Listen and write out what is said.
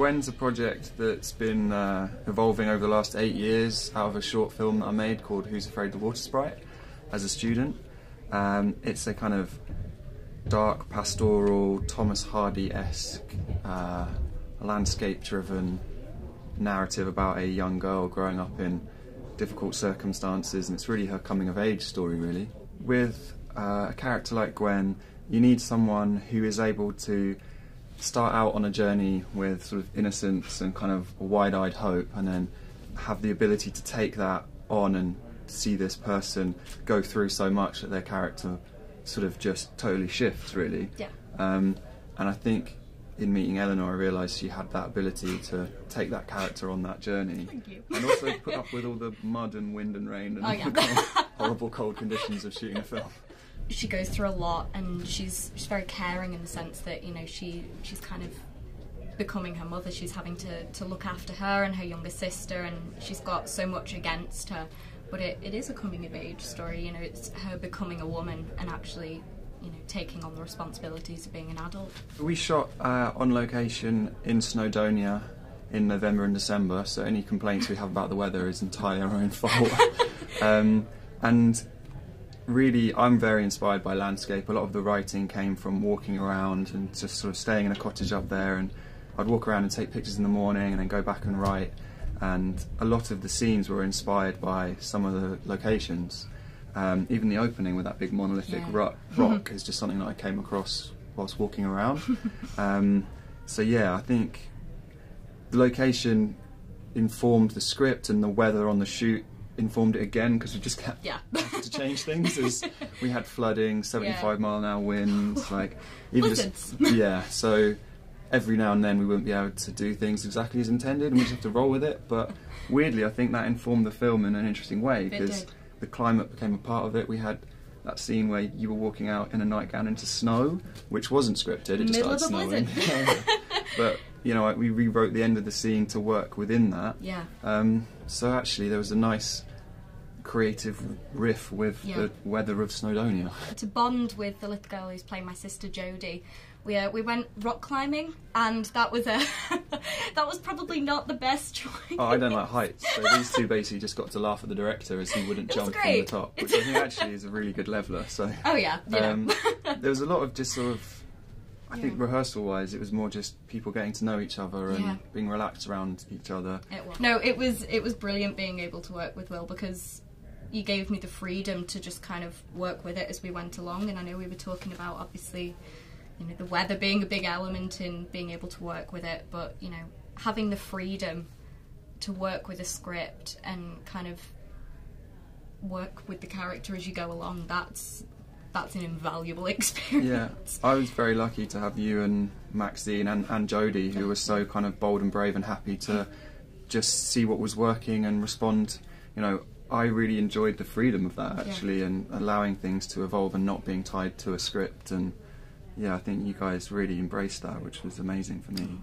Gwen's a project that's been evolving over the last 8 years out of a short film that I made called Who's Afraid the Water Sprite as a student. It's a kind of dark, pastoral, Thomas Hardy-esque, landscape-driven narrative about a young girl growing up in difficult circumstances, and it's really her coming-of-age story, really. With a character like Gwen, you need someone who is able to start out on a journey with sort of innocence and kind of wide-eyed hope, and then have the ability to take that on and see this person go through so much that their character sort of just totally shifts, really. Yeah. And I think in meeting Eleanor, I realised she had that ability to take that character on that journey. Thank you. And also put up with all the mud and wind and rain and all the horrible cold conditions of shooting a film. She goes through a lot, and she's very caring in the sense that, you know, she's kind of becoming her mother. She's having to look after her and her younger sister, and she's got so much against her. But it is a coming of age story, you know, it's her becoming a woman and actually, you know, taking on the responsibilities of being an adult. We shot on location in Snowdonia in November and December, so any complaints we have about the weather is entirely our own fault. And really, I'm very inspired by landscape. A lot of the writing came from walking around and just sort of staying in a cottage up there, and I'd walk around and take pictures in the morning and then go back and write. And a lot of the scenes were inspired by some of the locations. Even the opening with that big monolithic rock is just something that I came across whilst walking around. So yeah, I think the location informed the script, and the weather on the shoot informed it again, because we just kept having to change things as we had flooding, 75-mile-an-hour winds, like even just, so every now and then we wouldn't be able to do things exactly as intended, and we just have to roll with it. But weirdly, I think that informed the film in an interesting way, because the climate became a part of it. We had that scene where you were walking out in a nightgown into snow, which wasn't scripted, it just started snowing. But, you know, we rewrote the end of the scene to work within that. So actually there was a nice creative riff with the weather of Snowdonia. To bond with the little girl who's playing my sister Jodie, we went rock climbing, and that was that was probably not the best choice. Oh, I don't like heights, so these two basically just got to laugh at the director as he wouldn't jump from the top, which I think actually is a really good leveller. So there was a lot of just sort of, I think rehearsal-wise, it was more just people getting to know each other and being relaxed around each other. No, it was brilliant being able to work with Will, because you gave me the freedom to just kind of work with it as we went along. And I know we were talking about, obviously, you know, the weather being a big element in being able to work with it, but, you know, having the freedom to work with a script and kind of work with the character as you go along, that's an invaluable experience. Yeah, I was very lucky to have you and Maxine and Jodie, who was so kind of bold and brave and happy to just see what was working and respond. You know, I really enjoyed the freedom of that, actually, and allowing things to evolve and not being tied to a script. And yeah, I think you guys really embraced that, which was amazing for me.